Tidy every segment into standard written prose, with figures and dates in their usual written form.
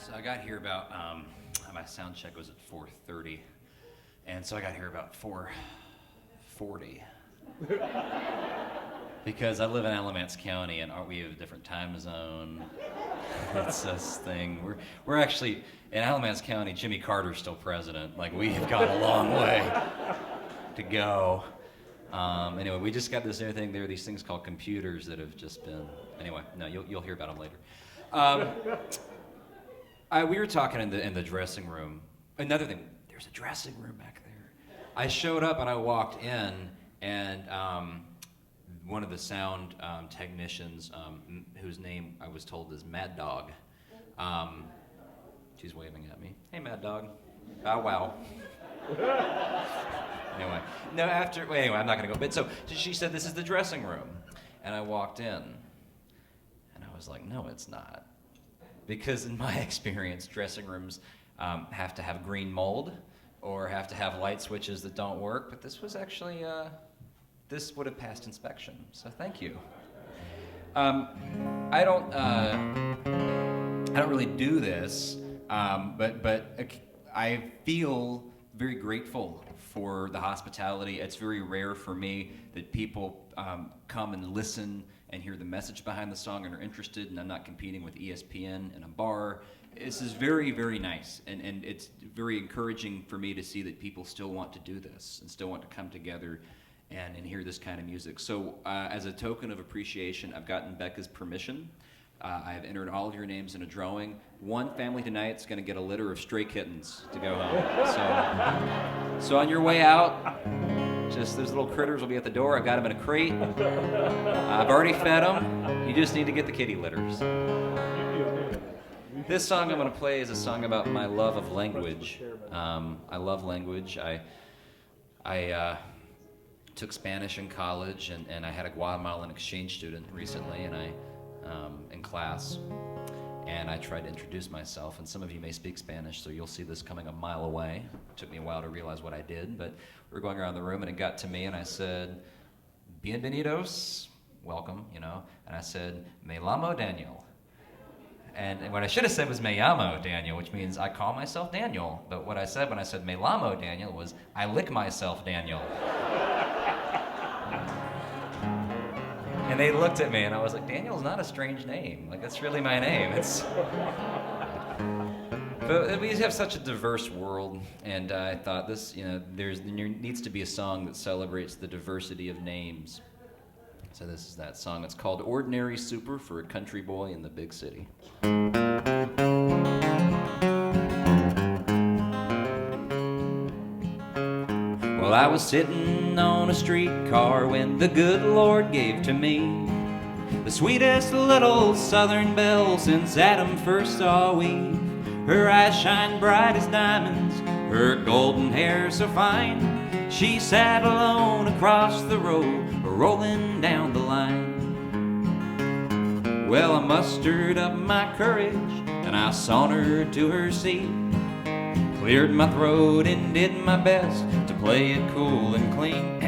So I got here about, my sound check was at 4:30, and so I got here about 4:40. Because I live in Alamance County, and we have a different time zone. It's this thing. We're actually, in Alamance County, Jimmy Carter's still president. Like, we have got a long way to go. Anyway, we just got this new thing. There are these things called computers that have just been, anyway, no, you'll hear about them later. We were talking in the dressing room. Another thing, there's a dressing room back there. I showed up and I walked in, and one of the sound technicians, whose name I was told is Mad Dog, she's waving at me. Hey, Mad Dog. Bow wow. Anyway, I'm not gonna go. But so she said, "This is the dressing room," and I walked in, and I was like, "No, it's not," because in my experience, dressing rooms have to have green mold or have to have light switches that don't work. But this was actually, this would have passed inspection. So thank you. I don't really do this, but I feel very grateful for the hospitality. It's very rare for me that people come and listen and hear the message behind the song and are interested, and I'm not competing with ESPN in a bar. This is very, very nice, and it's very encouraging for me to see that people still want to do this and still want to come together and hear this kind of music. So as a token of appreciation, I've gotten Becca's permission. I have entered all of your names in a drawing. One family tonight is going to get a litter of stray kittens to go home. So on your way out, just those little critters will be at the door. I've got them in a crate. I've already fed them. You just need to get the kitty litters. This song I'm going to play is a song about my love of language. I love language. I took Spanish in college, and I had a Guatemalan exchange student recently, and in class, and I tried to introduce myself, and some of you may speak Spanish, so you'll see this coming a mile away. It took me a while to realize what I did, but we were going around the room, and it got to me, and I said, "Bienvenidos," welcome, and I said, "Me llamo Daniel." And what I should have said was "Me llamo Daniel," which means I call myself Daniel, but what I said when I said "Me llamo Daniel" was I lick myself Daniel. And they looked at me, and I was like, Daniel's not a strange name. Like, that's really my name. But we have such a diverse world, and I thought there needs to be a song that celebrates the diversity of names. So this is that song. It's called "Ordinary Super for a Country Boy in the Big City." Well, I was sitting on a streetcar when the good Lord gave to me the sweetest little southern belle since Adam first saw Eve. Her eyes shine bright as diamonds, her golden hair so fine. She sat alone across the road, rolling down the line. Well, I mustered up my courage, and I sauntered to her seat, cleared my throat and did my best to play it cool and clean.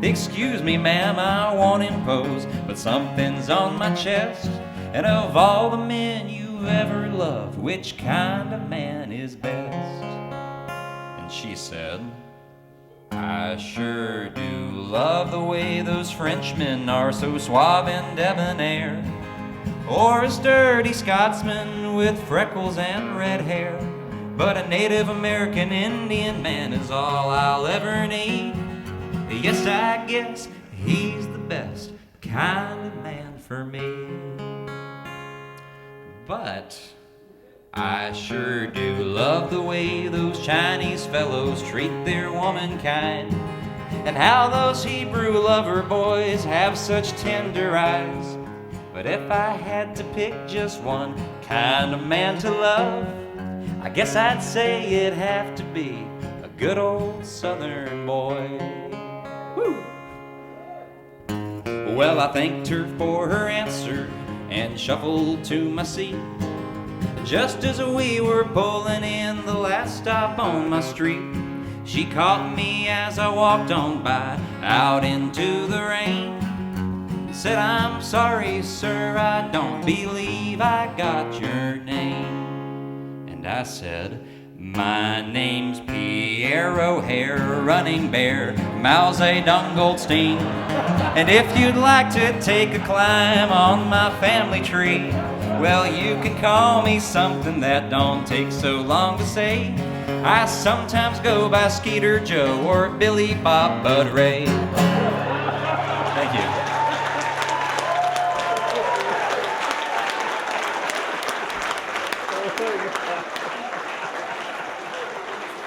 "Excuse me, ma'am, I won't impose, but something's on my chest. And of all the men you've ever loved, which kind of man is best?" And she said, "I sure do love the way those Frenchmen are so suave and debonair, or a sturdy Scotsman with freckles and red hair. But a Native American Indian man is all I'll ever need. Yes, I guess he's the best kind of man for me. But I sure do love the way those Chinese fellows treat their womankind, and how those Hebrew lover boys have such tender eyes. But if I had to pick just one kind of man to love, I guess I'd say it'd have to be a good old southern boy." Woo! Well, I thanked her for her answer and shuffled to my seat. Just as we were pulling in the last stop on my street, she caught me as I walked on by out into the rain. Said, "I'm sorry, sir, I don't believe I got your name." And I said, my name's Pierre O'Hare, running bear, Mao Zedong Goldstein. And if you'd like to take a climb on my family tree, well, you can call me something that don't take so long to say. I sometimes go by Skeeter Joe or Billy Bob Bud Ray.